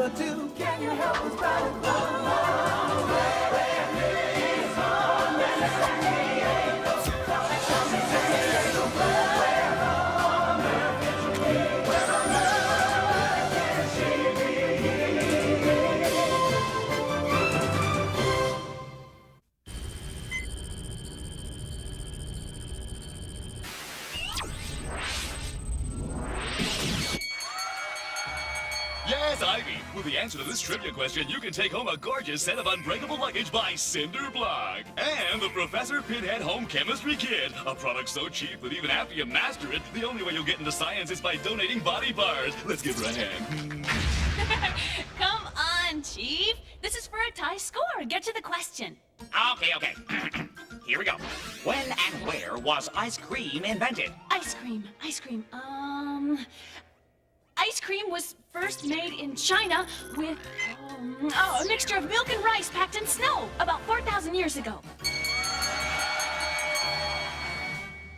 super too. Can you help us ride it along? Where is Carmen Sandiego? Carmen Sandiego, where on earth can she be? Where on earth can she be? Yes, Ivy. With the answer to this trivia question, you can take home a gorgeous set of unbreakable luggage by Cinder Block. And the Professor Pinhead Home Chemistry Kit. A product so cheap that even after you master it, the only way you'll get into science is by donating body parts. Let's give her a hand. Come on, Chief. This is for a tie score. Get to the question. Okay. Here we go. When and where was ice cream invented? Ice cream. Ice cream was first made in China with a mixture of milk and rice packed in snow about 4,000 years ago.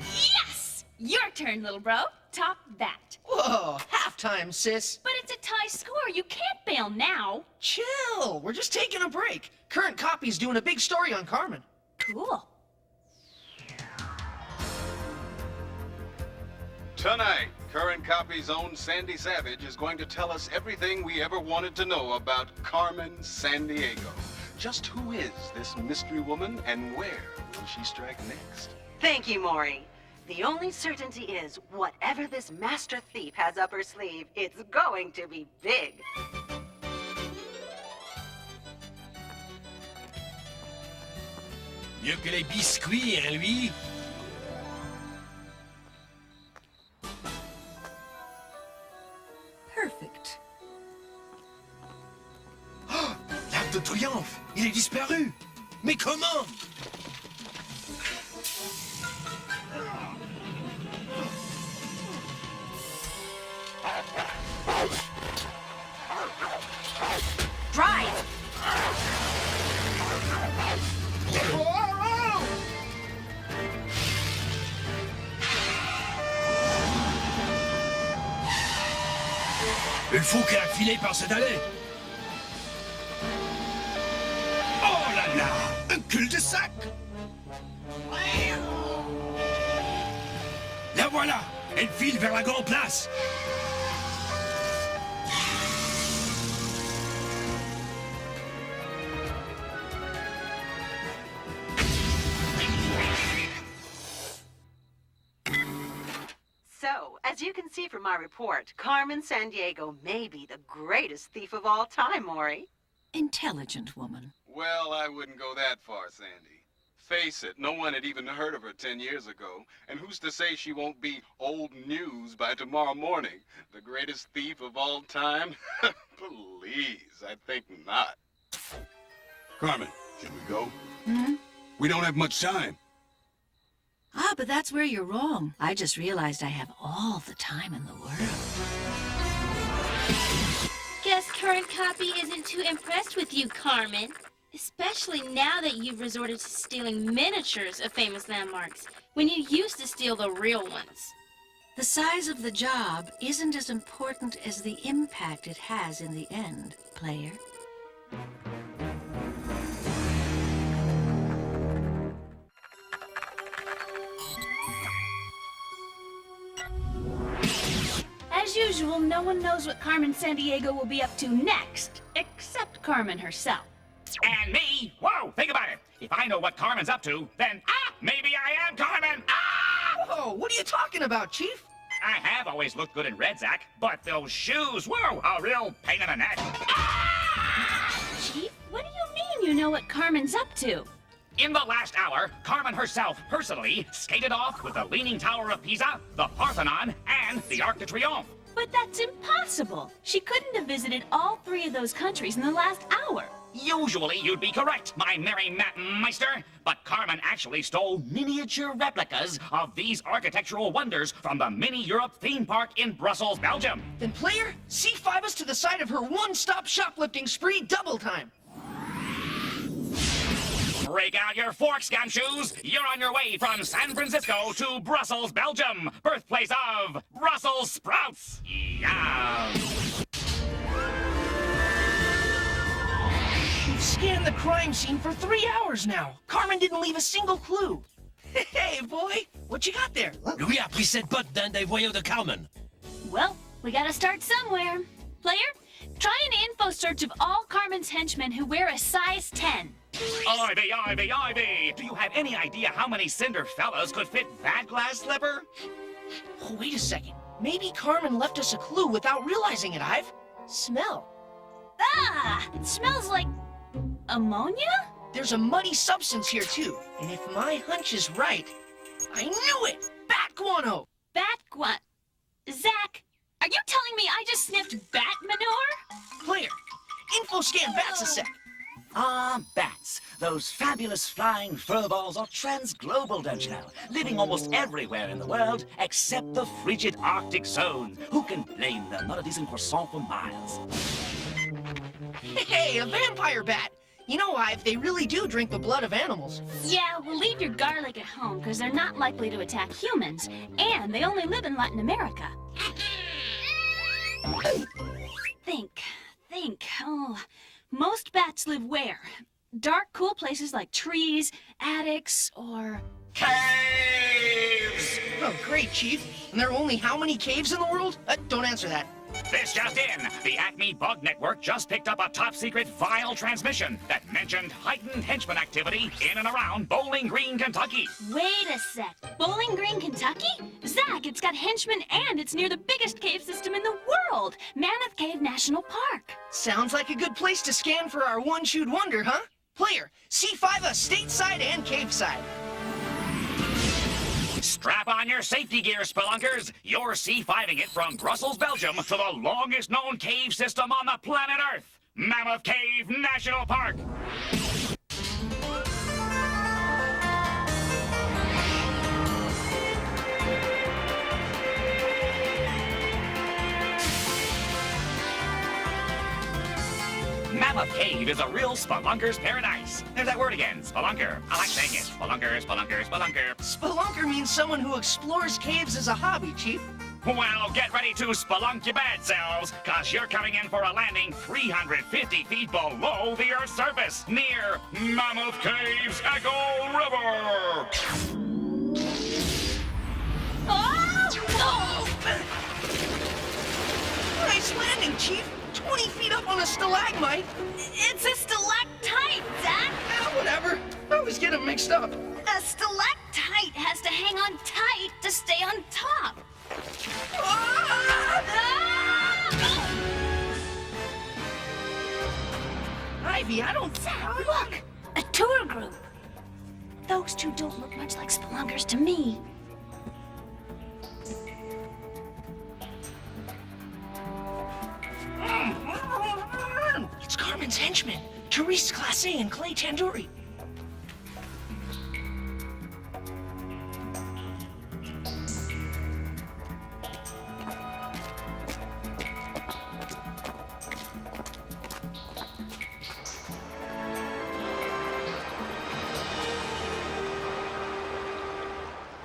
Yes! Your turn, little bro. Top that. Whoa, halftime, sis. But it's a tie score. You can't bail now. Chill, we're just taking a break. Current copy's doing a big story on Carmen. Cool. Tonight, Current Copy's own Sandy Savage is going to tell us everything we ever wanted to know about Carmen Sandiego. Just who is this mystery woman and where will she strike next? Thank you, Maury. The only certainty is, whatever this master thief has up her sleeve, it's going to be big. Mieux que les biscuits, hein, lui? Perfect. Oh, l'Arc de Triomphe! Il est disparu! Mais comment? Drive! Il faut qu'elle a filé par cette allée. Oh là là! Un cul-de-sac! La voilà! Elle file vers la grande place! So, as you can see from my report, Carmen Sandiego may be the greatest thief of all time, Maury. Intelligent woman. Well, I wouldn't go that far, Sandy. Face it, no one had even heard of her 10 years ago. And who's to say she won't be old news by tomorrow morning? The greatest thief of all time? Please, I think not. Carmen, can we go? Hmm? We don't have much time. Ah, but that's where you're wrong. I just realized I have all the time in the world. Guess Current Copy isn't too impressed with you, Carmen. Especially now that you've resorted to stealing miniatures of famous landmarks, when you used to steal the real ones. The size of the job isn't as important as the impact it has in the end, player. As usual, no one knows what Carmen Sandiego will be up to next, except Carmen herself. And me? Whoa, think about it. If I know what Carmen's up to, then, maybe I am Carmen! Whoa, what are you talking about, Chief? I have always looked good in red, Zack, but those shoes, whoa, a real pain in the neck. Chief, what do you mean you know what Carmen's up to? In the last hour, Carmen herself personally skated off with the Leaning Tower of Pisa, the Parthenon, and the Arc de Triomphe. But that's impossible. She couldn't have visited all three of those countries in the last hour. Usually you'd be correct, my merry meister, but Carmen actually stole miniature replicas of these architectural wonders from the Mini Europe theme park in Brussels, Belgium. Then, player, C5 us to the side of her one-stop shoplifting spree double time. Break out your forks, gumshoes! You're on your way from San Francisco to Brussels, Belgium, birthplace of Brussels sprouts! Yeah. scanned the crime scene for 3 hours now. Carmen didn't leave a single clue. Hey, boy, what you got there? Louis a pris cette botte d'un des voyous de Carmen. Well, we gotta start somewhere. Player, try an info search of all Carmen's henchmen who wear a size 10. Ivy, Ivy, Ivy! Do you have any idea how many cinder fellas could fit that glass slipper? Oh, wait a second. Maybe Carmen left us a clue without realizing it, Ive. Smell. Ah! It smells like... ammonia? There's a muddy substance here, too. And if my hunch is right, I knew it! Bat guano! Zack, are you telling me I just sniffed bat manure? Player, info scan bats a sec. Ah, bats. Those fabulous flying furballs are transglobal, don't you know? Living almost everywhere in the world except the frigid Arctic zone. Who can blame them? Not a decent croissant for miles. Hey, a vampire bat! You know, Ive, they really do drink the blood of animals. Yeah, well, leave your garlic at home, because they're not likely to attack humans. And they only live in Latin America. Think. Oh, most bats live where? Dark, cool places like trees, attics, or... Caves! Oh, great, Chief. And there are only how many caves in the world? Don't answer that. This just in. The ACME Bug Network just picked up a top-secret file transmission that mentioned heightened henchman activity in and around Bowling Green, Kentucky. Wait a sec. Bowling Green, Kentucky? Zack, it's got henchmen and it's near the biggest cave system in the world, Mammoth Cave National Park. Sounds like a good place to scan for our one-shoot wonder, huh? Player, C5 us stateside and cave side. Strap on your safety gear, spelunkers. You're C5ing it from Brussels, Belgium to the longest-known cave system on the planet Earth, Mammoth Cave National Park. Mammoth Cave is a real spelunker's paradise. There's that word again, spelunker. I like saying it. Spelunker, spelunker, spelunker. Spelunker means someone who explores caves as a hobby, Chief. Well, get ready to spelunk your bad selves, cause you're coming in for a landing 350 feet below the Earth's surface, near Mammoth Cave's Echo River. Nice landing, Chief. 20 feet up on a stalagmite. It's a stalactite, Zack. Whatever. I always get them mixed up. A stalactite has to hang on tight to stay on top. Ivy, I don't... Look, a tour group. Those two don't look much like spelunkers to me. It's Carmen's henchmen, Therese Classe and Clay Tandoori.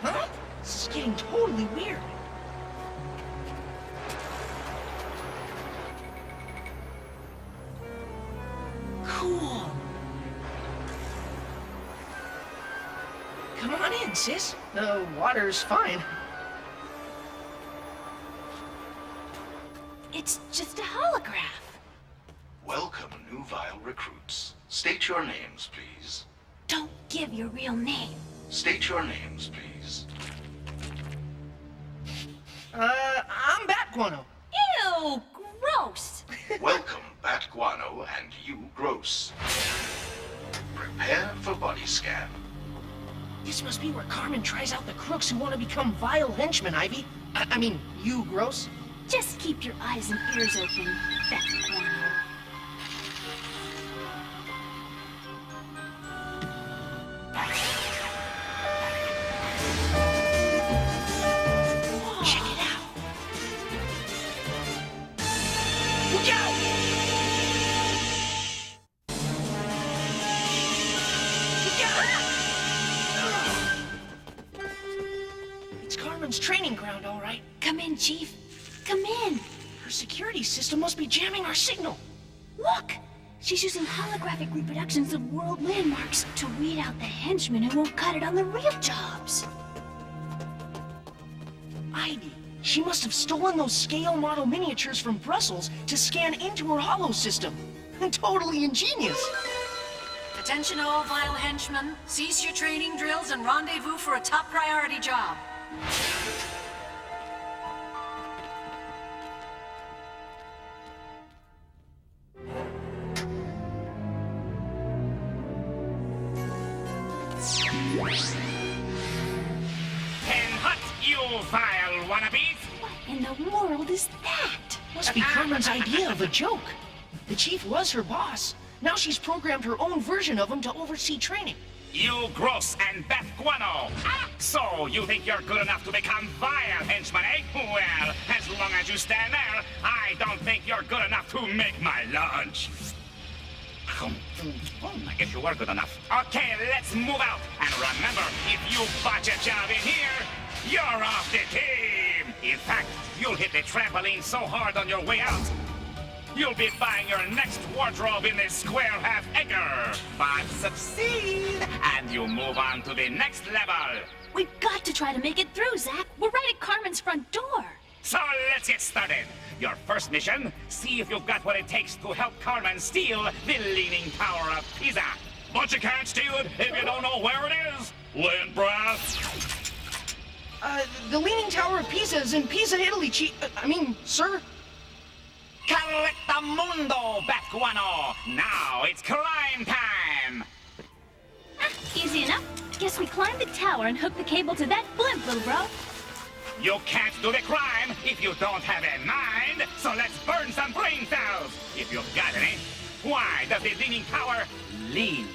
Huh? This is getting totally weird. Cool. Come on in, sis. The water's fine. It's just a holograph. Welcome, nubile recruits. State your names, please. Don't give your real name. State your names, please. I'm Bat Guano. Ew, gross. Welcome, Bat Guano and you, Gross. Prepare for body scan. This must be where Carmen tries out the crooks who want to become vile henchmen, Ivy. I mean, you, Gross. Just keep your eyes and ears open, Bat Guano. Check it out. Look out! Look out! It's Carmen's training ground, all right. Come in, Chief. Come in. Her security system must be jamming our signal. Look, She's using holographic reproductions of world landmarks to weed out the henchmen who won't cut it on the real jobs. Ivy, she must have stolen those scale model miniatures from Brussels to scan into her holo system. Totally ingenious. Attention all vile henchmen. Cease your training drills and rendezvous for a top priority job. Hut, you vile wannabes! What in the world is that? Must be Carmen's idea of a joke. The chief was her boss. Now she's programmed her own version of him to oversee training. You gross and Beth Guano! So, you think you're good enough to become vile henchmen, eh? Well, as long as you stand there, I don't think you're good enough to make my lunch. I guess you were good enough. Okay, let's move out. And remember, if you botch a job in here, you're off the team. In fact, you'll hit the trampoline so hard on your way out, you'll be buying your next wardrobe in the square half-acre. But succeed, and you move on to the next level. We've got to try to make it through, Zack. We're right at Carmen's front door. So let's get started. Your first mission, see if you've got what it takes to help Carmen steal the Leaning Tower of Pisa. But you can't steal it if you don't know where it is. Lint brass. The Leaning Tower of Pisa is in Pisa, Italy, sir. Collectamundo, Batguano! Now it's crime time! Easy enough. Guess we climb the tower and hook the cable to that blimp, little bro. You can't do the crime if you don't have a mind, so let's burn some brain cells! If you've got any. Why does the Leaning Tower lean?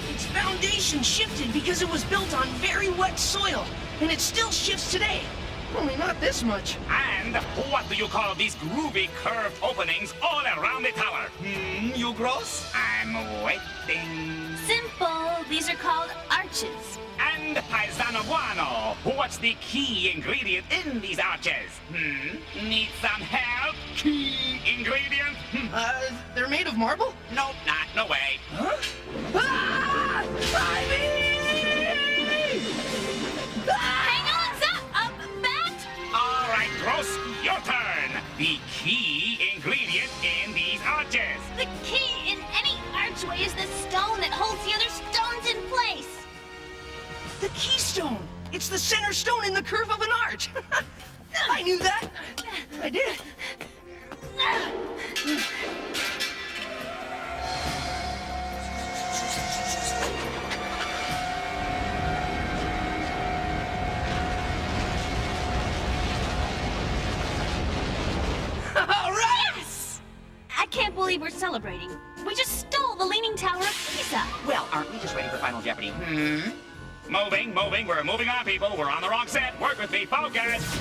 Its foundation shifted because it was built on very wet soil, and it still shifts today. Only not this much. And what do you call these groovy curved openings all around the tower? You gross? I'm waiting. Simple. These are called arches. And Paisano Guano, what's the key ingredient in these arches? Need some help? Key ingredient? They're made of marble? Nope, no way. Huh? Ah! Hang on, Zack! Bat! All right, Gross, your turn. The key ingredient in these arches. The key in any archway is the stone that holds the other stones in place. The keystone! It's the center stone in the curve of an arch! I knew that! I did! All right! Yes! I can't believe we're celebrating. We just stole the Leaning Tower of Pisa. Well, aren't we just ready for Final Jeopardy? Moving. We're moving on, people. We're on the wrong set. Work with me, focus.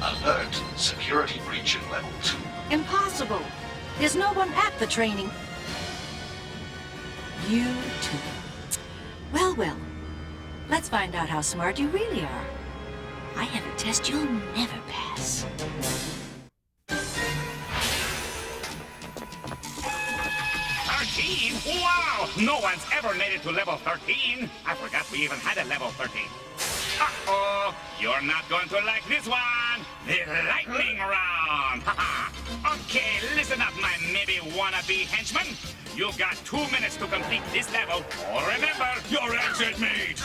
Alert. Security breach in level 2. Impossible. There's no one at the training. You too. Well. Let's find out how smart you really are. I have a test you'll never pass. 13? Wow! No one's ever made it to level 13. I forgot we even had a level 13. Uh-oh! You're not going to like this one! The lightning round! Okay, listen up, my maybe wannabe henchman. You've got 2 minutes to complete this level. Or remember, your exit meet!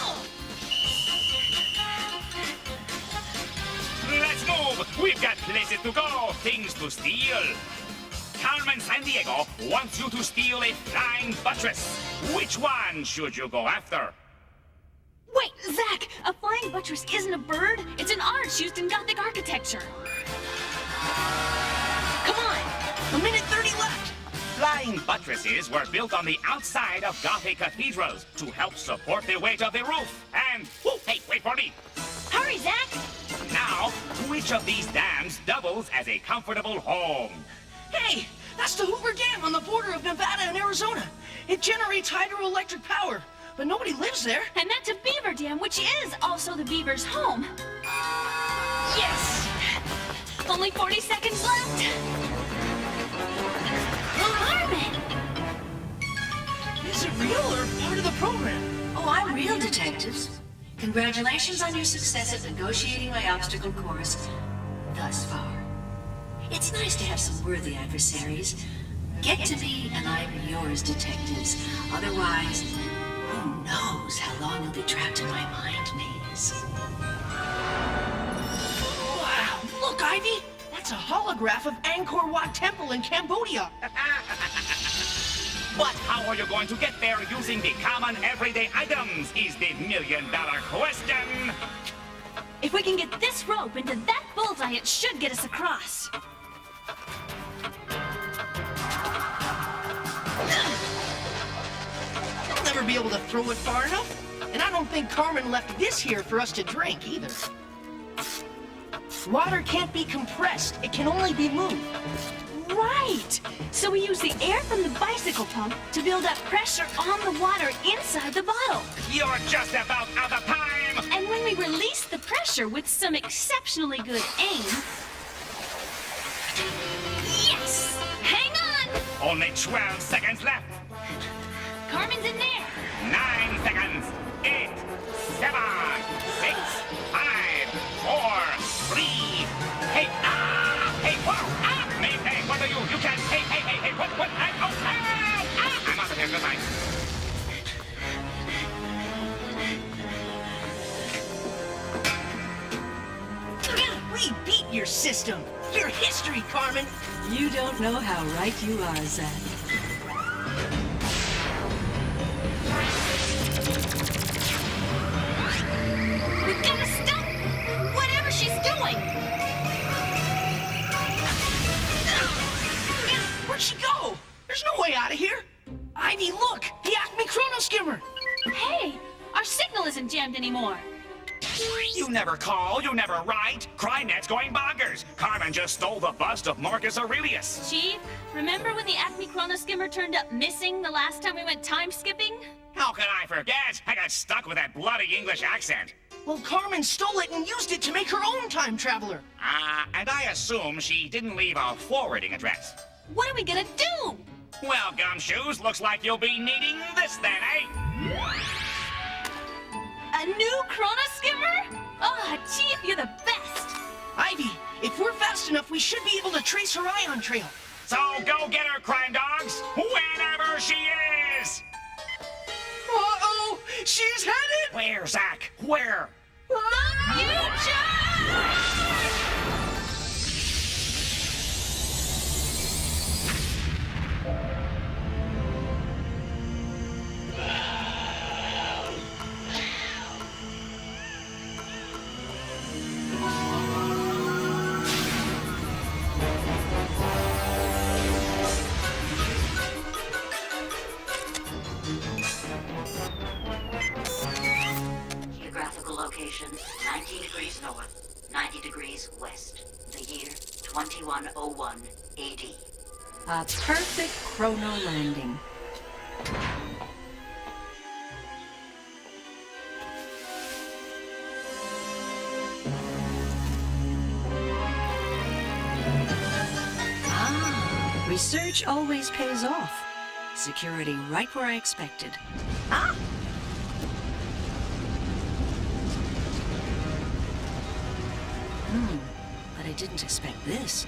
Let's move! We've got places to go, things to steal. Carmen Sandiego wants you to steal a flying buttress. Which one should you go after? Wait, Zack! A flying buttress isn't a bird. It's an arch used in Gothic architecture. Come on! 1 minute 30 left! Flying buttresses were built on the outside of Gothic cathedrals to help support the weight of the roof. And, hey, wait for me. Hurry, Zack! Now, which of these dams doubles as a comfortable home? Hey, that's the Hoover Dam on the border of Nevada and Arizona. It generates hydroelectric power, but nobody lives there. And that's a beaver dam, which is also the beaver's home. Yes! Only 40 seconds left. Carmen! Is it real or part of the program? Oh, I'm real, detectives. Congratulations on your success at negotiating my obstacle course thus far. It's nice to have some worthy adversaries. Get to me and I'm yours, detectives. Otherwise, who knows how long you'll be trapped in my mind maze. Wow, look, Ivy! That's a holograph of Angkor Wat Temple in Cambodia. But how are you going to get there using the common everyday items is the million-dollar question. If we can get this rope into that bullseye, it should get us across. We'll never be able to throw it far enough. And I don't think Carmen left this here for us to drink, either. Water can't be compressed. It can only be moved. Right! So we use the air from the bicycle pump to build up pressure on the water inside the bottle. You're just about out of time! And when we release the pressure with some exceptionally good aim... Yes! Hang on! Only 12 seconds left. Carmen's in there. 9 seconds. 8, 7, 6, 5, 4, 3. Hey, hey, whoa, hey, what are you? You can't, hey, what, I'm out of here, goodbye. We beat your system. Your history, Carmen. You don't know how right you are, Zack. We gotta stop whatever she's doing. Where'd she go? There's no way out of here. Ivy, look! The ACME Chrono Skimmer! Hey, our signal isn't jammed anymore. You never call, you never write. CrimeNet's going bonkers. Carmen just stole the bust of Marcus Aurelius. Chief, remember when the ACME Chrono Skimmer turned up missing the last time we went time skipping? How can I forget? I got stuck with that bloody English accent. Well, Carmen stole it and used it to make her own time traveler. And I assume she didn't leave a forwarding address. What are we gonna do? Well, Gumshoes, looks like you'll be needing this then, eh? A new Chrono Skimmer? Oh, Chief, you're the best. Ivy, if we're fast enough, we should be able to trace her ion trail. So go get her, crime dogs, whenever she is! Uh-oh! She's headed! Where, Zack? Where? The future! Geographical location, 90 degrees north, 90 degrees west. The year, 2101 AD. A perfect chrono landing. Ah, research always pays off. Security right where I expected. Ah! But I didn't expect this.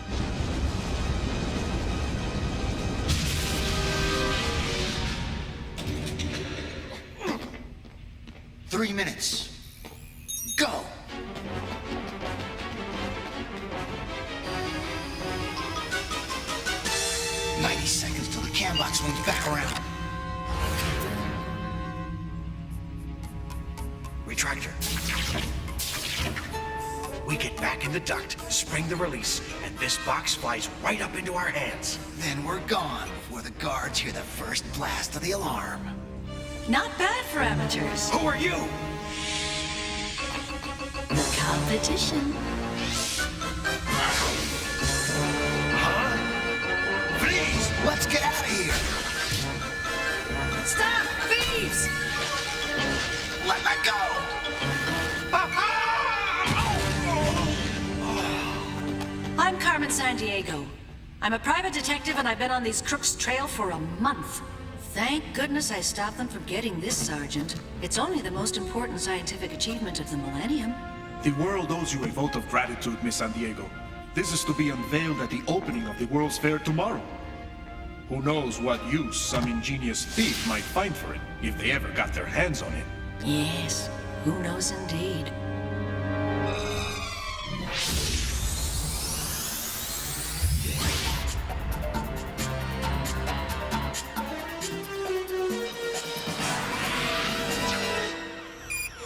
Three minutes. Go! $90 till the cam box swings back around. Retractor. We get back in the duct, spring the release, and this box flies right up into our hands. Then we're gone before the guards hear the first blast of the alarm. Not bad for amateurs. Who are you? competition. Please, let's get out of here. Stop! Thieves! Let go. I'm Carmen Sandiego. I'm a private detective and I've been on these crooks' trail for a month. Thank goodness I stopped them from getting this, Sergeant. It's only the most important scientific achievement of the millennium. The world owes you a vote of gratitude, Miss Sandiego. This is to be unveiled at the opening of the World's Fair tomorrow. Who knows what use some ingenious thief might find for it, if they ever got their hands on it. Yes, who knows indeed.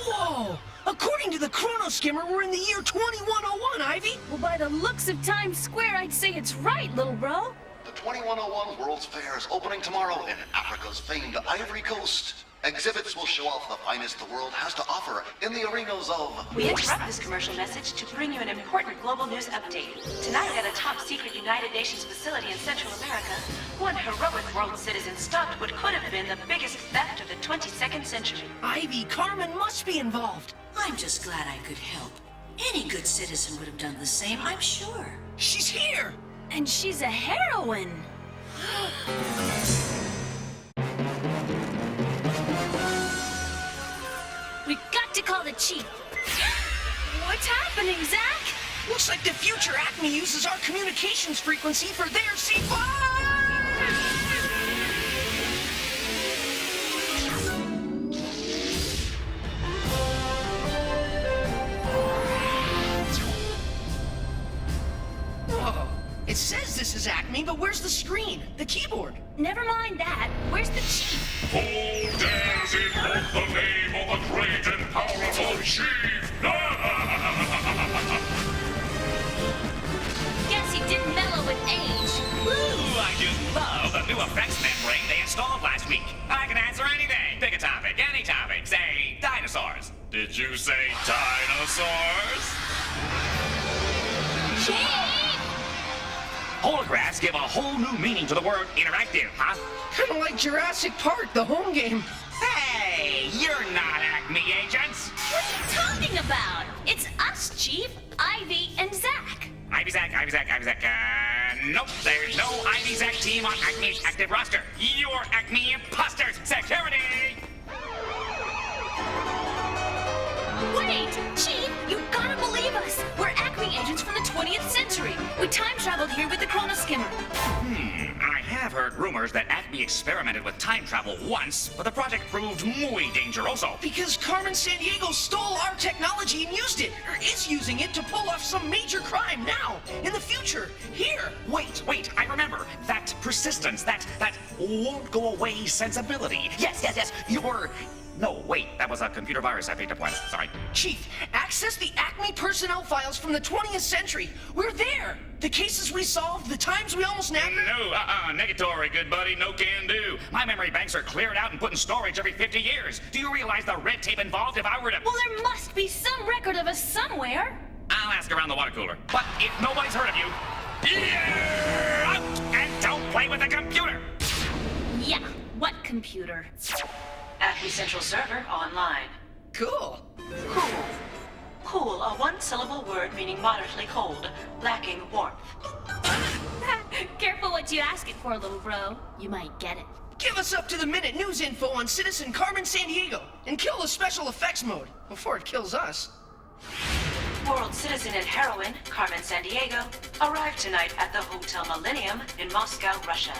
Whoa! According to the chrono skimmer, we're in the year 2101, Ivy. Well, by the looks of Times Square, I'd say it's right, little bro. The 2101 World's Fair is opening tomorrow in Africa's famed Ivory Coast. Exhibits will show off the finest the world has to offer in the arenas of... We interrupt this commercial message to bring you an important global news update. Tonight at a top-secret United Nations facility in Central America, one heroic world citizen stopped what could have been the biggest theft of the 22nd century. Ivy, Carmen must be involved. I'm just glad I could help. Any good citizen would have done the same, I'm sure. She's here! And she's a heroine. We got to call the chief. What's happening, Zack? Looks like the future ACME uses our communications frequency for their C5! Whoa. It says this is ACME, but where's the screen? The keyboard? Never mind that. Where's the chief? Who dares invoke the name of the great and powerful chief? Guess he didn't mellow with age. Ooh, I just love the new effects membrane they installed last week. I can answer anything. Pick a topic, any topic. Say, dinosaurs. Did you say dinosaurs? Holographs give a whole new meaning to the word interactive, huh? Kind of like Jurassic Park, the home game. Hey, you're not ACME agents. What are you talking about? It's us, Chief. Ivy and Zack. Ivy Zack. Nope, there's no Ivy Zack team on ACME's active roster. You're ACME imposters. Security! Wait, Chief, you gotta believe us. We're ACME agents from the 20th century. We time-traveled here with the chrono skimmer. I have heard rumors that ACME experimented with time travel once, but the project proved muy dangeroso. Because Carmen Sandiego stole our technology and used it, or is using it to pull off some major crime now, in the future, here. Wait, I remember. That persistence, that won't go away sensibility. Yes, No, wait, that was a computer virus I picked up once. Sorry. Chief, access the ACME personnel files from the 20th century. We're there. The cases we solved, the times we almost nabbed. No, negatory, good buddy, no can do. My memory banks are cleared out and put in storage every 50 years. Do you realize the red tape involved if I were to... Well, there must be some record of us somewhere. I'll ask around the water cooler. But if nobody's heard of you, you're out! And don't play with the computer! Yeah, what computer? ACME Central Server online. Cool. Cool. Cool, a one-syllable word meaning moderately cold, lacking warmth. Careful what you ask it for, little bro. You might get it. Give us up-to-the-minute news info on citizen Carmen Sandiego, and kill the special effects mode before it kills us. World citizen and heroine, Carmen Sandiego, arrived tonight at the Hotel Millennium in Moscow, Russia.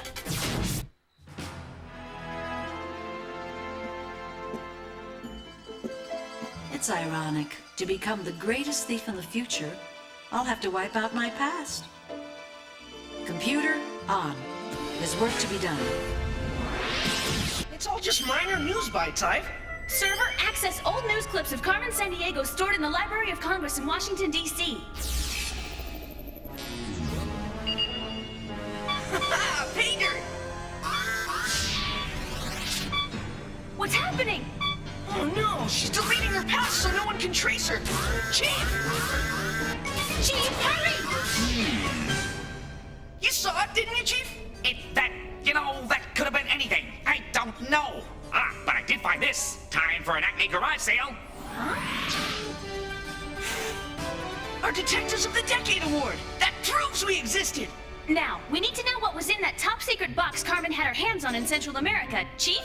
It's ironic. To become the greatest thief in the future, I'll have to wipe out my past. Computer, on. There's work to be done. It's all just minor news bites, Ive. Server, access old news clips of Carmen Sandiego stored in the Library of Congress in Washington, D.C. Pay dirt! What's happening? Oh no! She's deleting her past so no one can trace her. Chief! Chief, hurry! You saw it, didn't you, Chief? That could have been anything. I don't know. But I did find this. Time for an ACME garage sale. Our Detectives of the Decade Award! That proves we existed! Now, we need to know what was in that top secret box Carmen had her hands on in Central America, Chief.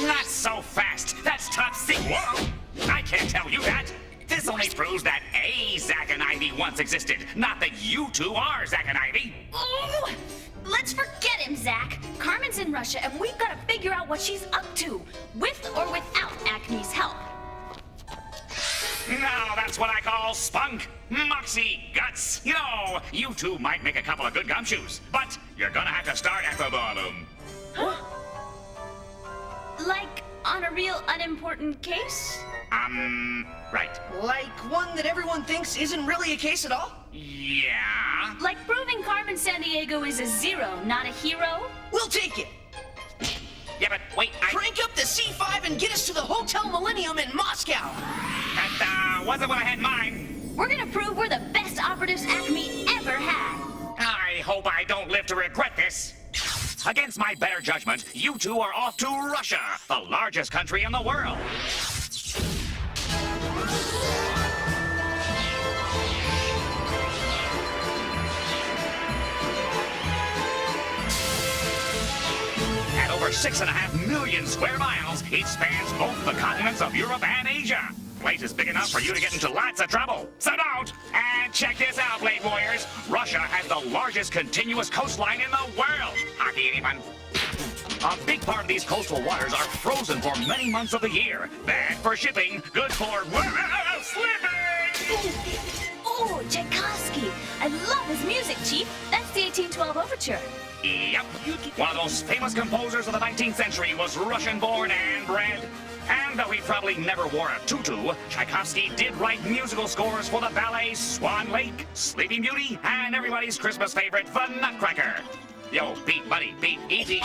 Not so fast. That's top secret. Whoa! I can't tell you that. This only proves that a Zack and Ivy once existed, not that you two are Zack and Ivy. Ooh, let's forget him, Zack. Carmen's in Russia, and we've got to figure out what she's up to, with or without ACME's help. Now that's what I call spunk, moxie, guts. You two might make a couple of good gumshoes, but you're gonna have to start at the bottom. Huh? Like on a real unimportant case? Right. Like one that everyone thinks isn't really a case at all? Yeah? Like proving Carmen Sandiego is a zero, not a hero? We'll take it. Yeah, but wait, Crank up the C5 and get us to the Hotel Millennium in Moscow! That, wasn't what I had in mind. We're gonna prove we're the best operatives ACME ever had. I hope I don't live to regret this. Against my better judgment, you two are off to Russia, the largest country in the world. At over 6.5 million square miles, it spans both the continents of Europe and Asia. Place is big enough for you to get into lots of trouble. So don't! And check this out, Blade Warriors. Russia has the largest continuous coastline in the world. Hockey, anyone? A big part of these coastal waters are frozen for many months of the year. Bad for shipping, good for slipping! Oh, Tchaikovsky. I love his music, Chief. That's the 1812 Overture. Yep. One of those famous composers of the 19th century was Russian-born and bred. And though he probably never wore a tutu, Tchaikovsky did write musical scores for the ballets Swan Lake, Sleeping Beauty, and everybody's Christmas favorite, The Nutcracker. Yo, Pete, buddy, Pete, easy.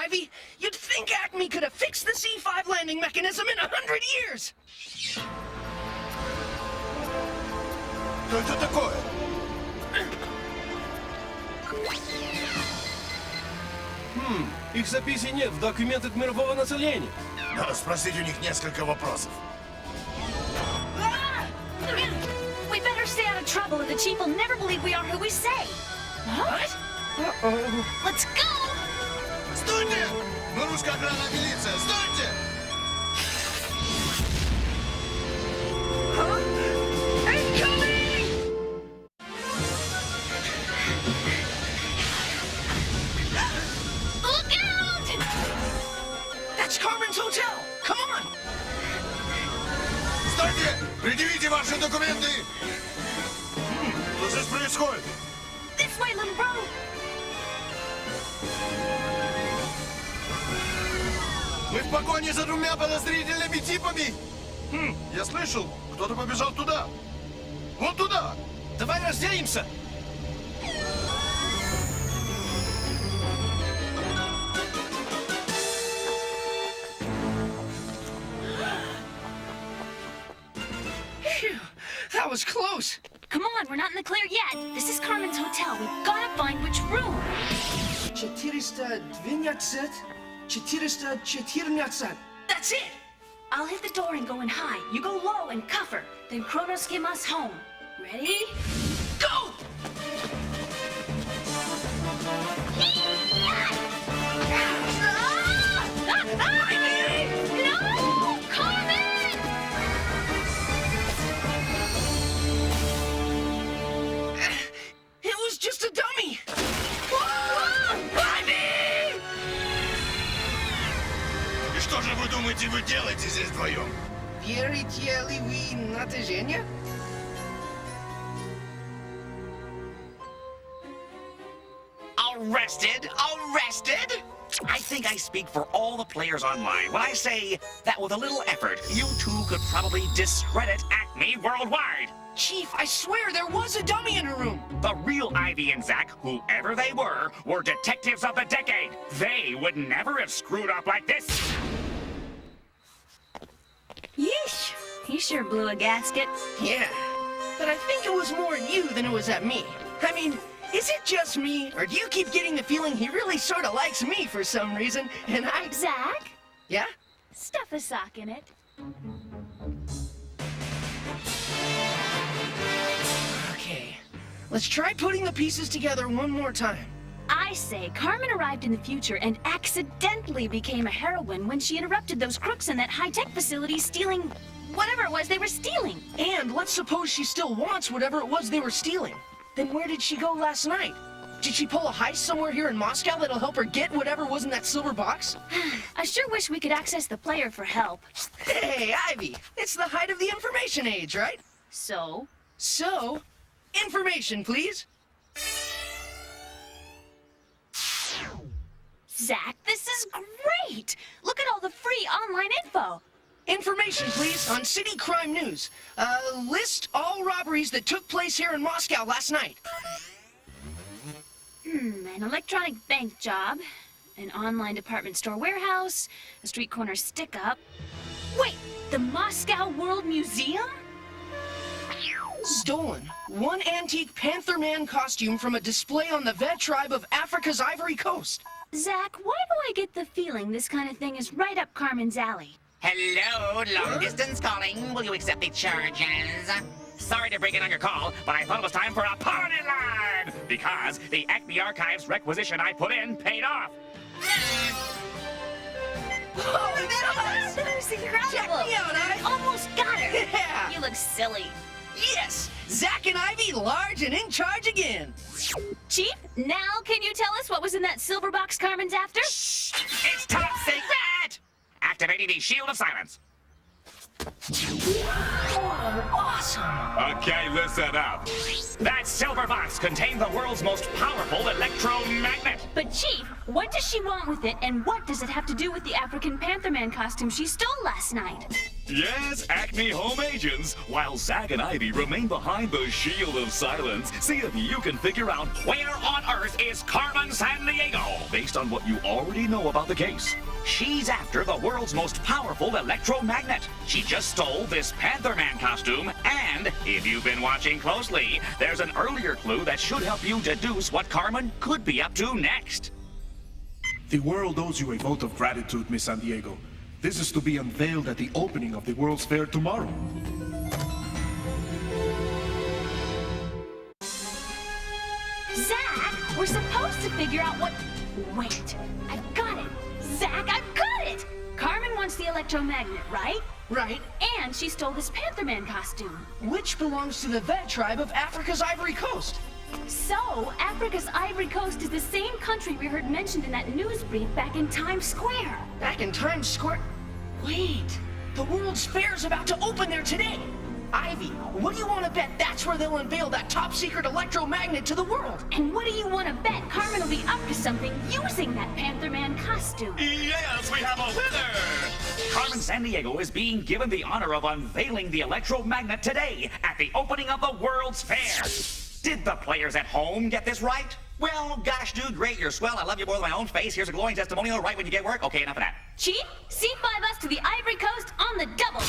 Ivy, you'd think ACME could have fixed the C5 landing mechanism in 100 years! Что это такое? Их записей нет в документах мирового населения. Надо спросить у них несколько вопросов. We better stay out of trouble or the Chief will never believe we are who we say. What? Uh-oh. Let's go! Стойте! Мы русская охранная милиция! Стойте! Look out! That's Carmen's hotel! Come on! Стойте! Предъявите ваши документы! Что здесь происходит? This way, little bro! Мы в погоне за двумя подозрительными типами! Я слышал, кто-то побежал туда! Вон туда! Давай разделимся! Phew, that was close! Come on, we're not in the clear yet. This is Carmen's hotel. We've got to find which room. 412. 414. That's it! I'll hit the door and go in high. You go low and cuff her. Then Kronos give us home. Ready? Go! No! Carmen! It was just a dummy! И что же вы думаете, вы делаете здесь вдвоем? Верите ли вы на движение? Arrested? Arrested? I think I speak for all the players online when I say that with a little effort, you two could probably discredit ACME worldwide. Chief, I swear there was a dummy in her room. The real Ivy and Zack, whoever they were detectives of the decade. They would never have screwed up like this. Yeesh. He sure blew a gasket. Yeah, but I think it was more at you than it was at me. I mean, is it just me, or do you keep getting the feeling he really sort of likes me for some reason, and I... Zack? Yeah? Stuff a sock in it. Okay, let's try putting the pieces together one more time. I say Carmen arrived in the future and accidentally became a heroine when she interrupted those crooks in that high-tech facility stealing whatever it was they were stealing. And let's suppose she still wants whatever it was they were stealing. Then where did she go last night? Did she pull a heist somewhere here in Moscow that'll help her get whatever was in that silver box? I sure wish we could access the player for help. Hey, Ivy, it's the height of the information age, right? So? So, information, please. Zack, this is great! Look at all the free online info. Information, please, on City Crime News. List all robberies that took place here in Moscow last night. An electronic bank job, an online department store warehouse, a street corner stick-up. Wait, the Moscow World Museum? Stolen. One antique Panther Man costume from a display on the Vet tribe of Africa's Ivory Coast. Zack, why do I get the feeling this kind of thing is right up Carmen's alley? Hello, long-distance calling. Will you accept the charges? Sorry to break in on your call, but I thought it was time for a party line! Because the ACME Archives requisition I put in paid off. Holy smokes! That was incredible! Check me out, I almost got her! Yeah! You look silly. Yes! Zack and Ivy, large and in charge again! Chief, now can you tell us what was in that silver box Carmen's after? Shh! It's top secret! Activating the shield of silence. Oh, awesome! Okay, listen up. That silver box contained the world's most powerful electromagnet. But Chief, what does she want with it, and what does it have to do with the African Panther Man costume she stole last night? Yes, ACME home agents, while Zack and Ivy remain behind the shield of silence, see if you can figure out Where on earth is Carmen Sandiego? based on what you already know about the case. She's after the world's most powerful electromagnet. She just stole this Panther Man costume, and if you've been watching closely, there's an earlier clue that should help you deduce what Carmen could be up to next. The world owes you a vote of gratitude, Miss Sandiego. This is to be unveiled at the opening of the World's Fair tomorrow. Zack, we're supposed to figure out what... Wait, I've got it! Zack, I've got it! Carmen wants the electromagnet, right? Right. And she stole this Panther Man costume. Which belongs to the Vet tribe of Africa's Ivory Coast. So, Africa's Ivory Coast is the same country we heard mentioned in that news brief back in Times Square. Back in Times Square? Wait, the World's Fair's about to open there today. Ivy, what do you want to bet that's where they'll unveil that top-secret electromagnet to the world? And what do you want to bet Carmen will be up to something using that Panther Man costume? Yes, we have a winner! Carmen Sandiego is being given the honor of unveiling the electromagnet today at the opening of the World's Fair. Did the players at home get this right? Well, gosh, dude, great, you're swell. I love you more than my own face. Here's a glowing testimonial right when you get work. Okay, enough of that. Chief, C5 us to the Ivory Coast on the double!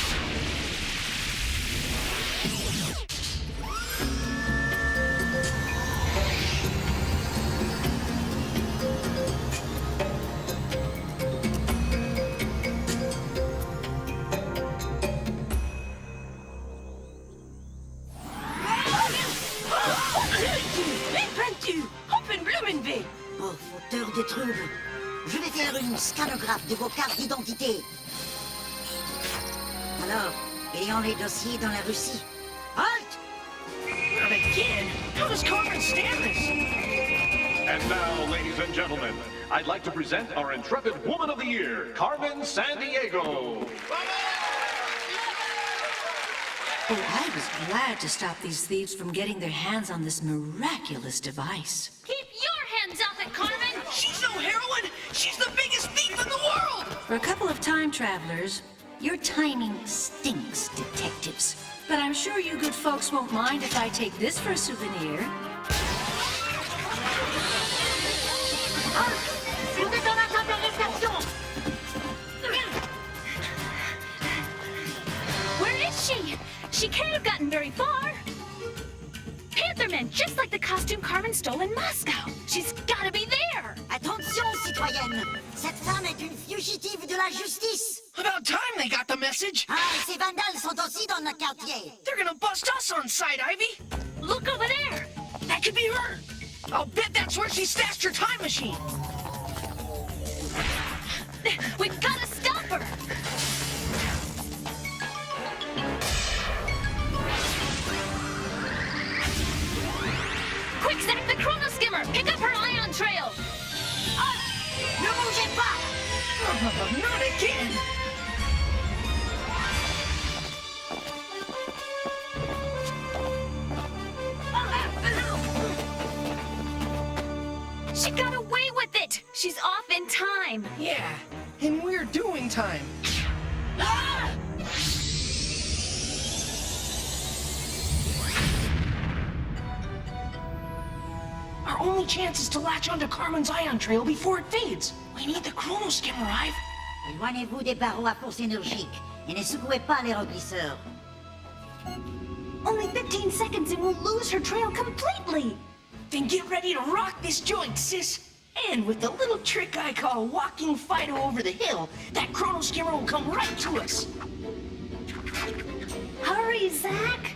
Oh, fauteur de troubles. Je vais faire une scanographe de vos cartes d'identité. Alors, ayant les dossiers dans la Russie. Halt! Not again! How does Carmen stand this? And now, ladies and gentlemen, I'd like to present our intrepid woman of the year, Carmen Sandiego. Oh, I was glad to stop these thieves from getting their hands on this miraculous device. Keep your hands off it, Carmen! She's no heroine! She's the For a couple of time travelers, your timing stinks, detectives. But I'm sure you good folks won't mind if I take this for a souvenir. Where is she? She can't have gotten very far. Pantherman, just like the costume Carmen stole in Moscow. She's gotta be there. Attention, citoyenne. Cette femme est une fugitive de la justice. About time they got the message. Ah, et ces vandales sont aussi dans notre quartier. They're gonna bust us on sight, Ivy. Look over there. That could be her. I'll bet that's where she stashed her time machine. We've gotta stop her. Quick, Zack, the chrono skimmer. Pick up her ion trail. Ne bougez pas. Oh, not again. She got away with it. She's off in time. Yeah, and we're doing time. Ah! Our only chance is to latch onto Carmen's ion trail before it fades. We need the chrono skimmer, Ive. Éloignez-vous des barreaux à force énergique et ne secouez pas les remplisseurs. Only 15 seconds and we'll lose her trail completely. Then get ready to rock this joint, sis. And with the little trick I call walking Fido over the hill, that chrono skimmer will come right to us. Hurry, Zack.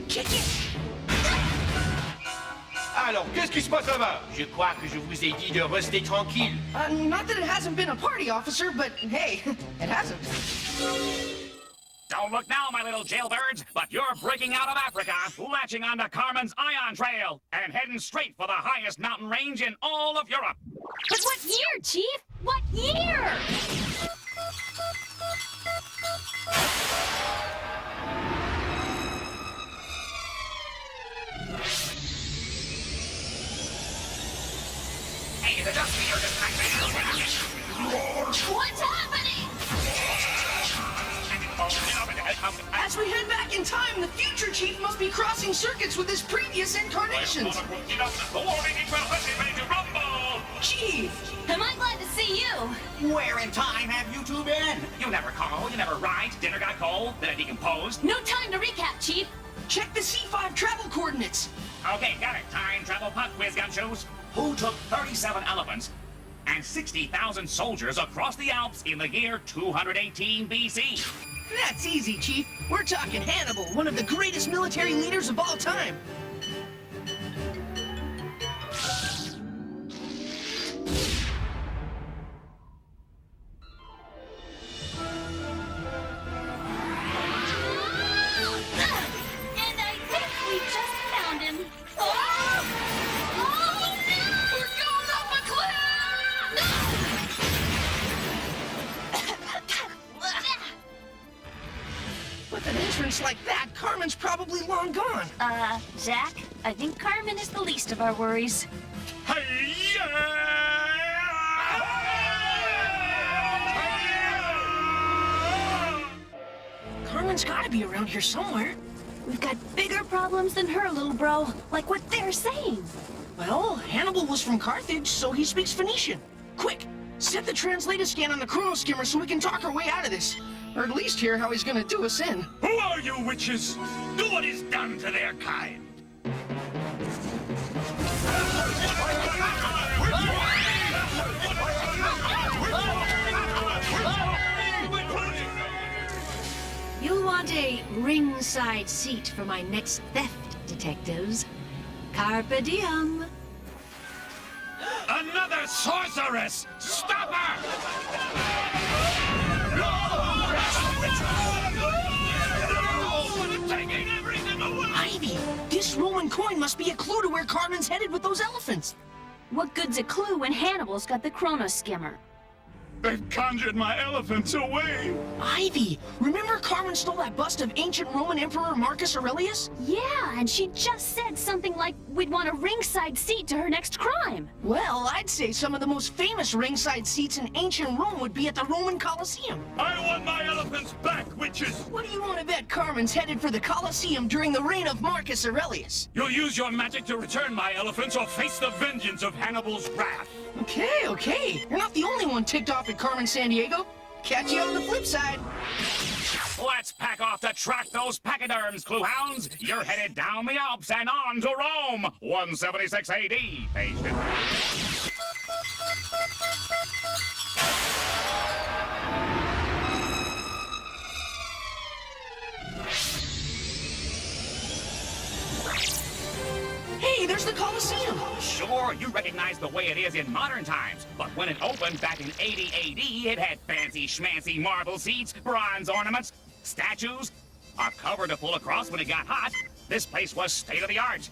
Kick it. Alors, qu'est-ce qui se passe là-bas? Je crois que je vous ai dit de rester tranquille. Not that it hasn't been a party, officer, but hey, it hasn't. Don't look now, my little jailbirds, but you're breaking out of Africa, latching onto Carmen's ion trail, and heading straight for the highest mountain range in all of Europe. But what year, Chief? What year? Hey, is it just me or just What's happening? As we head back in time, the future chief must be crossing circuits with his previous incarnations. Chief! Am I glad to see you? Where in time have you two been? You never call, you never write, dinner got cold, then it decomposed. No time to recap, Chief. Check the C5 travel coordinates. Okay, got it. Time travel pop quiz, gumshoes. Who took 37 elephants and 60,000 soldiers across the Alps in the year 218 BC? That's easy, Chief. We're talking Hannibal, one of the greatest military leaders of all time. And I think we just found him. Oh! Oh, no! We're going up a cliff! With an entrance like that, Carmen's probably long gone. Zack, I think Carmen is the least of our worries. Carmen's gotta be around here somewhere. We've got bigger problems than her, little bro. Like what they're saying. Well, Hannibal was from Carthage, so he speaks Phoenician. Quick, set the translator scan on the chrono skimmer so we can talk our way out of this. Or at least hear how he's gonna do us in. Who are you, witches? Do what is done to their kind. You'll want a ringside seat for my next theft, detectives. Carpe diem. Another sorceress! Stop her! Taking everything away! Ivy, this Roman coin must be a clue to where Carmen's headed with those elephants. What good's a clue when Hannibal's got the chrono skimmer? They've conjured my elephants away. Ivy, remember Carmen stole that bust of ancient Roman Emperor Marcus Aurelius? Yeah, and she just said something like we'd want a ringside seat to her next crime. Well, I'd say some of the most famous ringside seats in ancient Rome would be at the Roman Coliseum. I want my elephants back, witches! What do you want to bet Carmen's headed for the Coliseum during the reign of Marcus Aurelius? You'll use your magic to return my elephants or face the vengeance of Hannibal's wrath. Okay. You're not the only one ticked off at Carmen Sandiego. Catch you on the flip side. Let's pack off to track those pachyderms, clue hounds. You're headed down the Alps and on to Rome. 176 AD, page 50. Hey, there's the Coliseum. Sure, you recognize the way it is in modern times, but when it opened back in 80 AD, it had fancy schmancy marble seats, bronze ornaments, statues, a cover to pull across when it got hot. This place was state-of-the-art.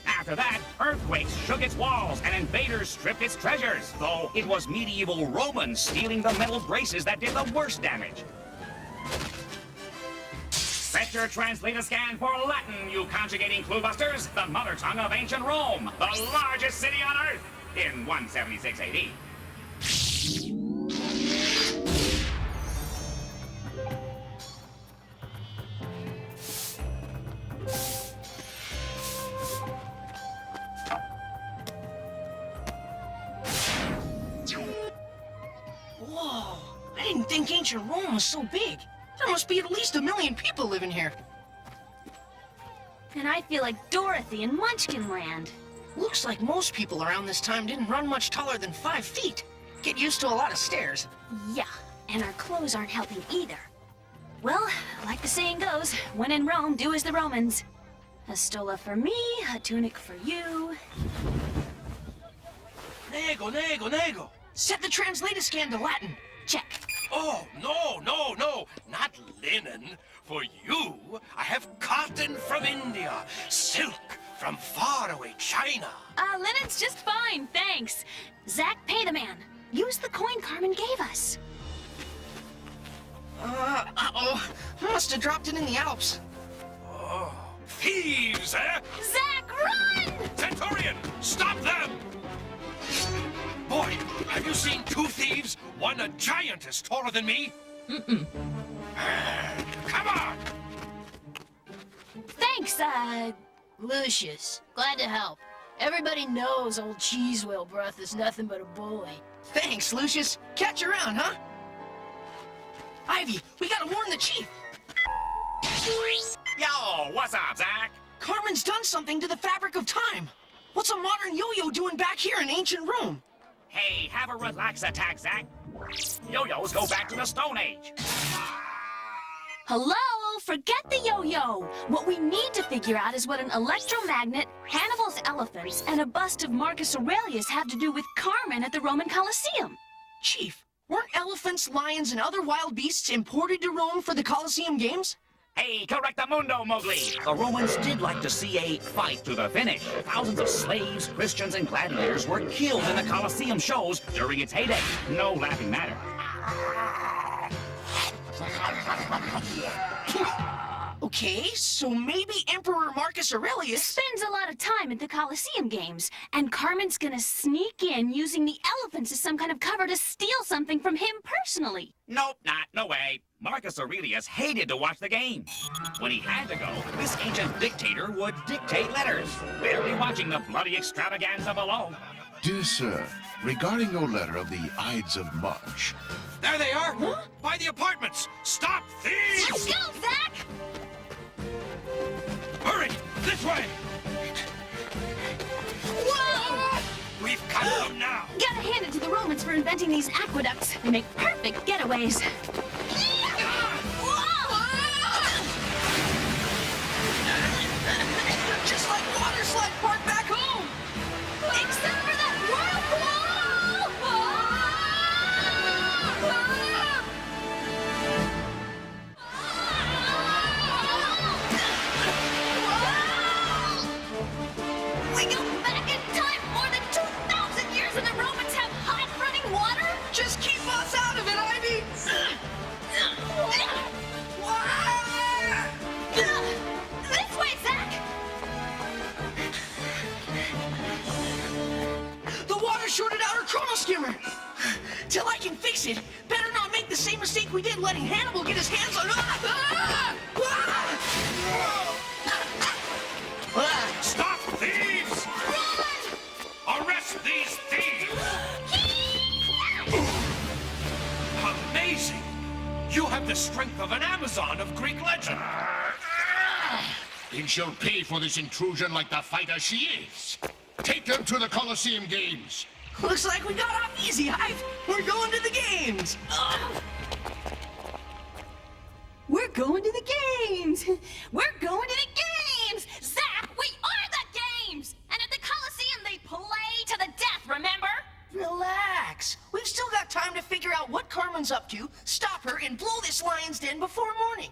After that, earthquakes shook its walls and invaders stripped its treasures, though it was medieval Romans stealing the metal braces that did the worst damage. Set your translator scan for Latin, you conjugating cluebusters, the mother tongue of ancient Rome, the largest city on Earth, in 176 AD. Whoa, I didn't think ancient Rome was so big. There must be at least 1 million people living here. And I feel like Dorothy in Munchkinland. Looks like most people around this time didn't run much taller than 5 feet. Get used to a lot of stairs. Yeah, and our clothes aren't helping either. Well, like the saying goes, when in Rome, do as the Romans. A stola for me, a tunic for you. Nego. Set the translator scan to Latin. Check. Oh, no. Not linen. For you, I have cotton from India, silk from faraway China. Linen's just fine, thanks. Zack, pay the man. Use the coin Carmen gave us. Uh-oh. I must have dropped it in the Alps. Oh, thieves, eh? Zack, run! Centurion, stop them! Boy, have you seen 2 thieves? One a giantess taller than me? Come on! Thanks, Lucius. Glad to help. Everybody knows old Cheese Wheel Breath is nothing but a bully. Thanks, Lucius. Catch you around, huh? Ivy, we gotta warn the chief. Yo, what's up, Zack? Carmen's done something to the fabric of time. What's a modern yo-yo doing back here in ancient Rome? Hey, have a relax attack, Zack. Yo-yos go back to the Stone Age. Hello? Forget the yo-yo. What we need to figure out is what an electromagnet, Hannibal's elephants, and a bust of Marcus Aurelius have to do with Carmen at the Roman Coliseum. Chief, weren't elephants, lions, and other wild beasts imported to Rome for the Coliseum Games? Hey, correctamundo, Mowgli. The Romans did like to see a fight to the finish. Thousands of slaves, Christians, and gladiators were killed in the Colosseum shows during its heyday. No laughing matter. Okay, so maybe Emperor Marcus Aurelius spends a lot of time at the Coliseum Games, and Carmen's gonna sneak in using the elephants as some kind of cover to steal something from him personally. Nope, no way. Marcus Aurelius hated to watch the game. When he had to go, this ancient dictator would dictate letters, barely watching the bloody extravaganza below. Dear sir, regarding your letter of the Ides of March. There they are! Huh? By the apartments! Stop thieves! Let's go, Zack! Hurry! This way! Whoa! We've got them now! Gotta hand it to the Romans for inventing these aqueducts. They make perfect getaways. Just like Water Slide Park back home! Except for that whirlpool! We go back in time more than 2,000 years and the Romans have hot running water? Just keep us out! shorted out her chrono skimmer. Till I can fix it, better not make the same mistake we did letting Hannibal get his hands on... Stop, thieves! Run! Arrest these thieves! Amazing! You have the strength of an Amazon of Greek legend. Then she'll pay for this intrusion like the fighter she is. Take them to the Coliseum Games. Looks like we got off easy, Hive. We're going to the games. We're going to the games! We're going to the games! Zack, we are the games! And at the Coliseum they play to the death, remember? Relax. We've still got time to figure out what Carmen's up to, stop her, and blow this lion's den before morning.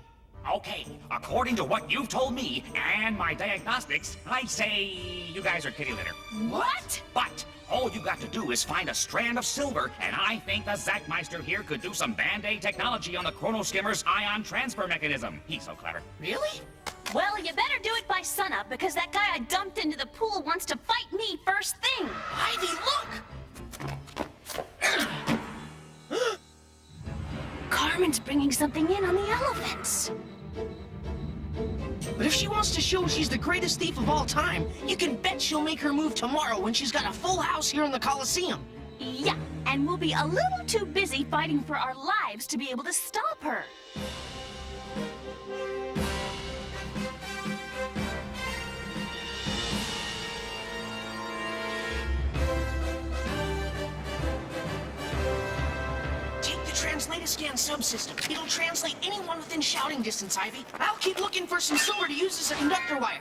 Okay, according to what you've told me and my diagnostics, I say you guys are kitty litter. What? But all you got to do is find a strand of silver, and I think the Zackmeister here could do some Band-Aid technology on the Chrono Skimmer's ion transfer mechanism. He's so clever. Really? Well, you better do it by sunup, because that guy I dumped into the pool wants to fight me first thing. Ivy, look! Carmen's bringing something in on the elephants. But if she wants to show she's the greatest thief of all time, you can bet she'll make her move tomorrow when she's got a full house here in the Coliseum. Yeah, and we'll be a little too busy fighting for our lives to be able to stop her. Translator-scan subsystem. It'll translate anyone within shouting distance, Ivy. I'll keep looking for some silver to use as a conductor wire.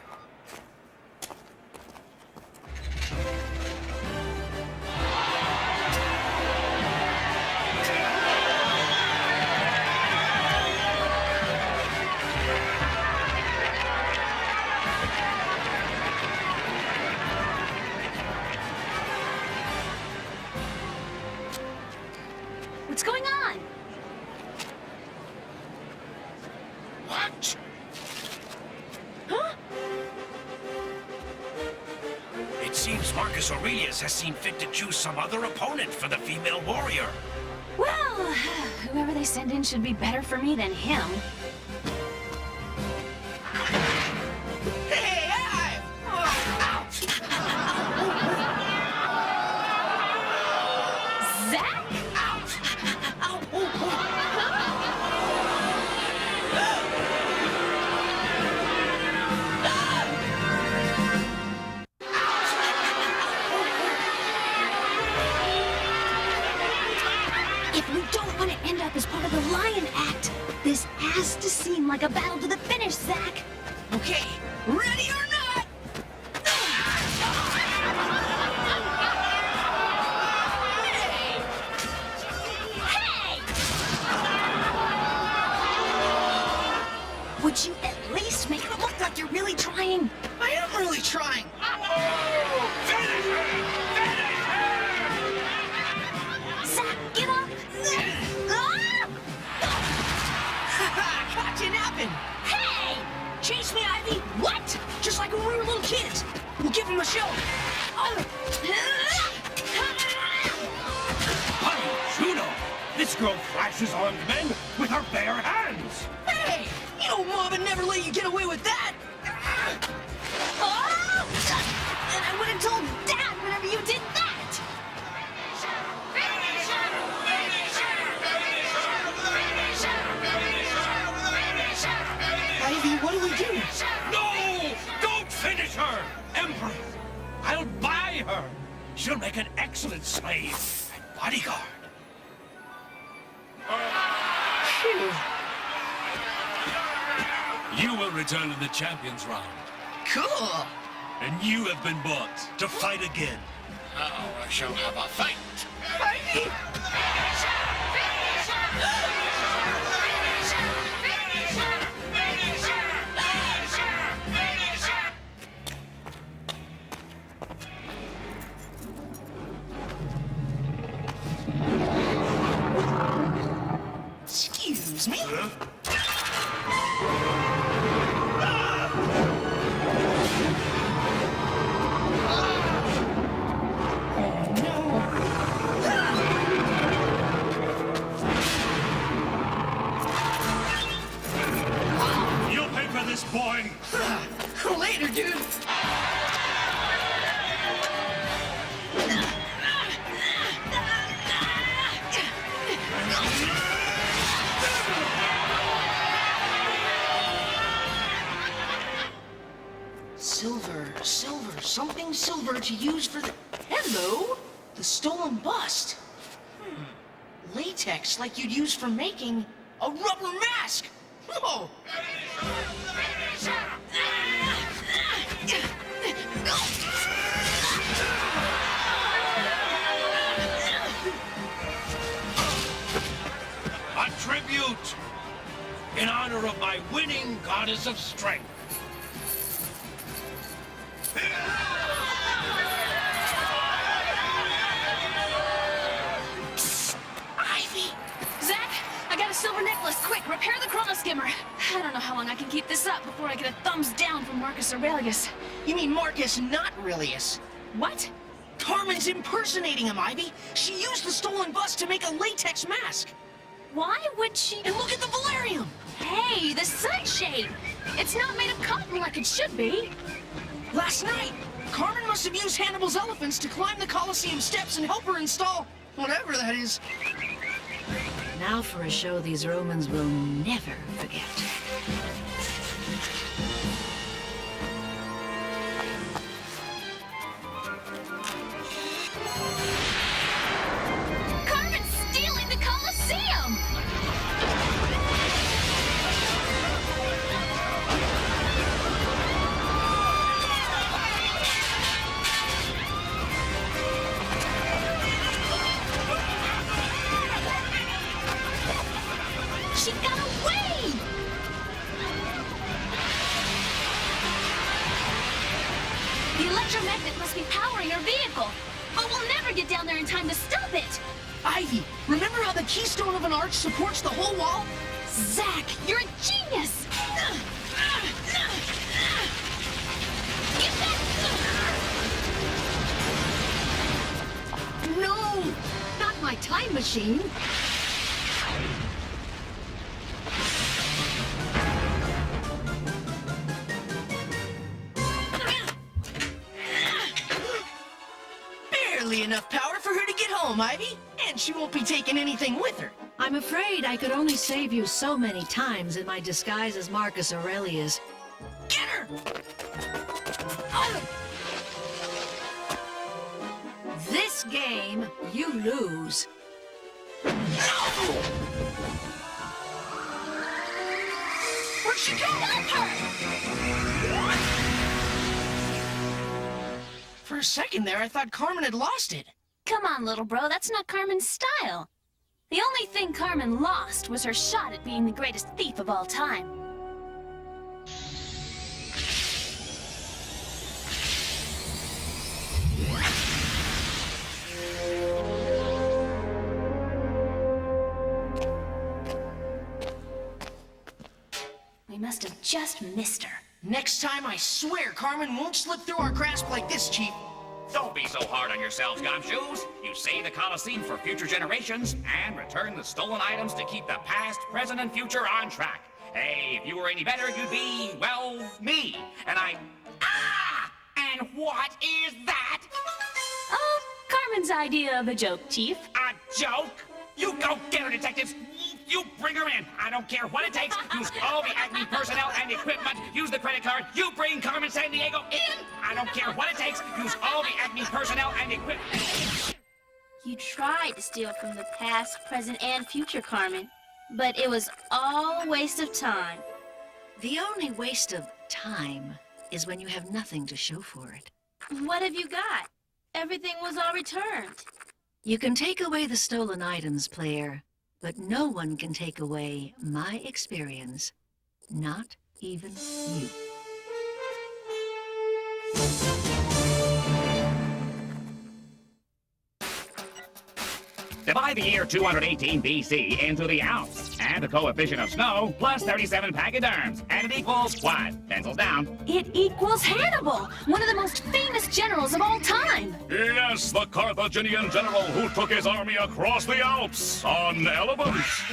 What's going on? What? Huh? It seems Marcus Aurelius has seen fit to choose some other opponent for the female warrior. Well, whoever they send in should be better for me than him. Hey, Ive! Zack? If we don't want to end up as part of the Lion Act, this has to seem like a battle to the finish, Zack. Okay, ready or not? Hey! Would you at least make it look like you're really trying? I am really trying. Zack, get up! Caught you napping. Hey! Chase me, Ivy. What? Just like when we were little kids. We'll give him a show. Honey, Juno! This girl flashes armed men with her bare hands! Hey! You know Mom would never let you get away with that. And I would have told Dad whenever you did that! Ivy, what do we do? No! Don't finish her! Emperor! I'll buy her! She'll make an excellent slave and bodyguard. Phew. You will return to the champions round. Cool. And you have been bought to fight again. Now I shall have a fight. Ivy! Excuse me? The stolen bust. Latex like you'd use for making a rubber mask. Whoa! A tribute in honor of my winning goddess of strength. Ivy! Zack, I got a silver necklace. Quick, repair the chrono skimmer. I don't know how long I can keep this up before I get a thumbs down from Marcus Aurelius. You mean Marcus, not Aurelius? What? Carmen's impersonating him, Ivy. She used the stolen bust to make a latex mask. Why would she? And look at the Valerium! Hey, the sunshade! It's not made of cotton like it should be. Last night, Carmen must have used Hannibal's elephants to climb the Coliseum steps and help her install whatever that is. Now for a show these Romans will never forget. Carmen's stealing the Coliseum! She got away! The electromagnet must be powering her vehicle, but we'll never get down there in time to stop it! Ivy, remember how the keystone of an arch supports the whole wall? Zack, you're a genius! Get back! No! Not my time machine! Barely enough power for her to get home, Ivy. And she won't be taking anything with her. I'm afraid I could only save you so many times in my disguise as Marcus Aurelius. Get her! This game, you lose. Where'd she go? Help her! For a second there, I thought Carmen had lost it. Come on, little bro, that's not Carmen's style. The only thing Carmen lost was her shot at being the greatest thief of all time. We must have just missed her. Next time, I swear Carmen won't slip through our grasp like this, Chief. Don't be so hard on yourselves, Gumshoes. You save the Coliseum for future generations and return the stolen items to keep the past, present, and future on track. Hey, if you were any better, you'd be, well, me. And I... Ah! And what is that? Oh, Carmen's idea of a joke, Chief. A joke? You go get her, detectives. You bring her in. I don't care what it takes. Use all the ACME personnel and equipment. Use the credit card. You bring Carmen Sandiego in. I don't care what it takes. Use all the ACME personnel and equipment. You tried to steal from the past, present, and future, Carmen, but it was all a waste of time. The only waste of time is when you have nothing to show for it. What have you got? Everything was all returned. You can take away the stolen items, player, but no one can take away my experience. Not even you. Divide the year 218 BC into the ounce and the coefficient of snow plus 37 pachyderms, and it equals what? Pencils down. It equals Hannibal, one of the most famous generals of all time. Yes, the Carthaginian general who took his army across the Alps on elephants.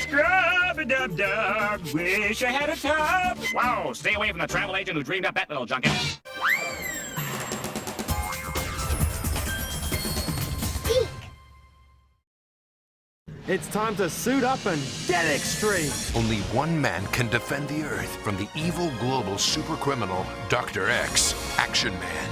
Scrub-a-dub-dub, wish I had a tub. Whoa, stay away from the travel agent who dreamed up that little junket. It's time to suit up and get extreme. Only one man can defend the Earth from the evil global supercriminal, Dr. X, Action Man.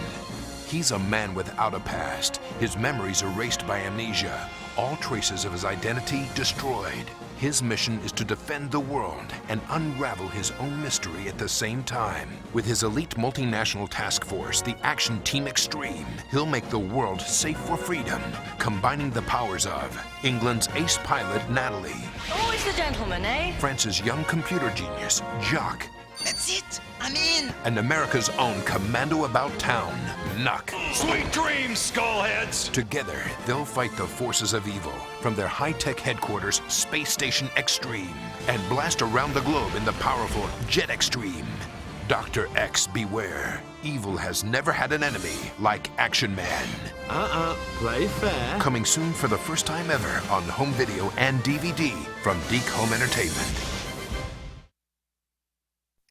He's a man without a past, his memories erased by amnesia, all traces of his identity destroyed. His mission is to defend the world and unravel his own mystery at the same time. With his elite multinational task force, the Action Team Extreme, he'll make the world safe for freedom, combining the powers of England's ace pilot, Natalie, Always the gentleman, eh? France's young computer genius, Jacques, That's it. I'm in. and America's own commando about town, Nuck. Sweet dreams, skullheads! Together, they'll fight the forces of evil from their high-tech headquarters, Space Station Extreme, and blast around the globe in the powerful Jet Extreme. Dr. X, beware. Evil has never had an enemy like Action Man. Play fair. Coming soon for the first time ever on home video and DVD from Deke Home Entertainment.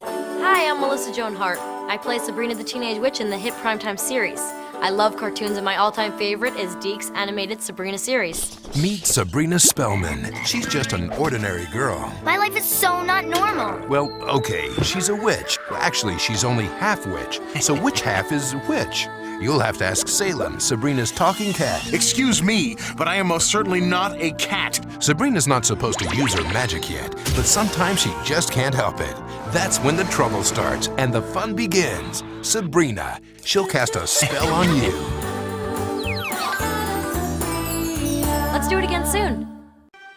Hi, I'm Melissa Joan Hart. I play Sabrina the Teenage Witch in the hit primetime series. I love cartoons and my all-time favorite is Deke's animated Sabrina series. Meet Sabrina Spellman. She's just an ordinary girl. My life is so not normal. Well, okay, she's a witch. Actually, she's only half witch. So which half is which? You'll have to ask Salem, Sabrina's talking cat. Excuse me, but I am most certainly not a cat. Sabrina's not supposed to use her magic yet, but sometimes she just can't help it. That's when the trouble starts and the fun begins. Sabrina, she'll cast a spell on you. Let's do it again soon.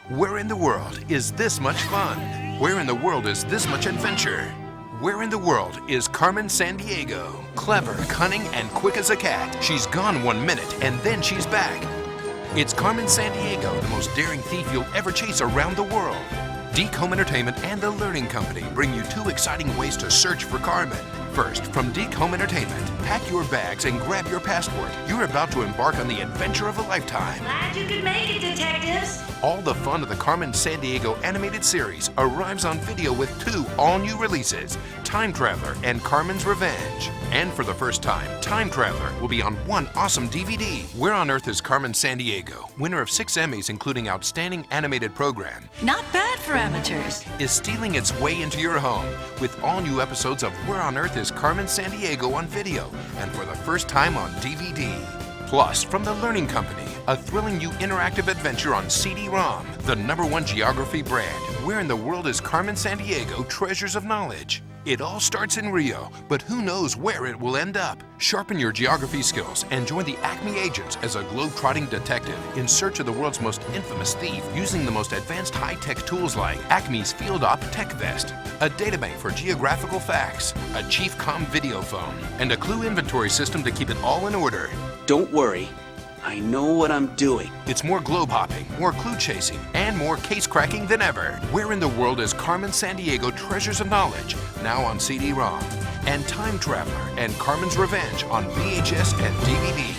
Where in the world is this much fun? Where in the world is this much adventure? Where in the world is Carmen Sandiego? Clever, cunning, and quick as a cat. She's gone 1 minute, and then she's back. It's Carmen Sandiego, the most daring thief you'll ever chase around the world. Deke Home Entertainment and The Learning Company bring you 2 exciting ways to search for Carmen. First, from Deke Home Entertainment, pack your bags and grab your passport. You're about to embark on the adventure of a lifetime. Glad you could make it, detectives. All the fun of the Carmen Sandiego animated series arrives on video with 2 all-new releases, Time Traveler and Carmen's Revenge. And for the first time, Time Traveler will be on one awesome DVD. Where on Earth is Carmen Sandiego, winner of 6 Emmys including Outstanding Animated Program, Not bad for amateurs. is stealing its way into your home with all new episodes of Where on Earth is Carmen Sandiego on video and for the first time on DVD. Plus, from The Learning Company, a thrilling new interactive adventure on CD-ROM, the #1 geography brand. Where in the world is Carmen Sandiego Treasures of Knowledge? It all starts in Rio, but who knows where it will end up? Sharpen your geography skills and join the ACME agents as a globe-trotting detective in search of the world's most infamous thief using the most advanced high-tech tools like ACME's Field Op Tech Vest, a databank for geographical facts, a Chief Com video phone, and a clue inventory system to keep it all in order. Don't worry, I know what I'm doing. It's more globe hopping, more clue chasing, and more case cracking than ever. Where in the world is Carmen Sandiego Treasures of Knowledge, now on CD-ROM, and Time Traveler and Carmen's Revenge on VHS and DVD.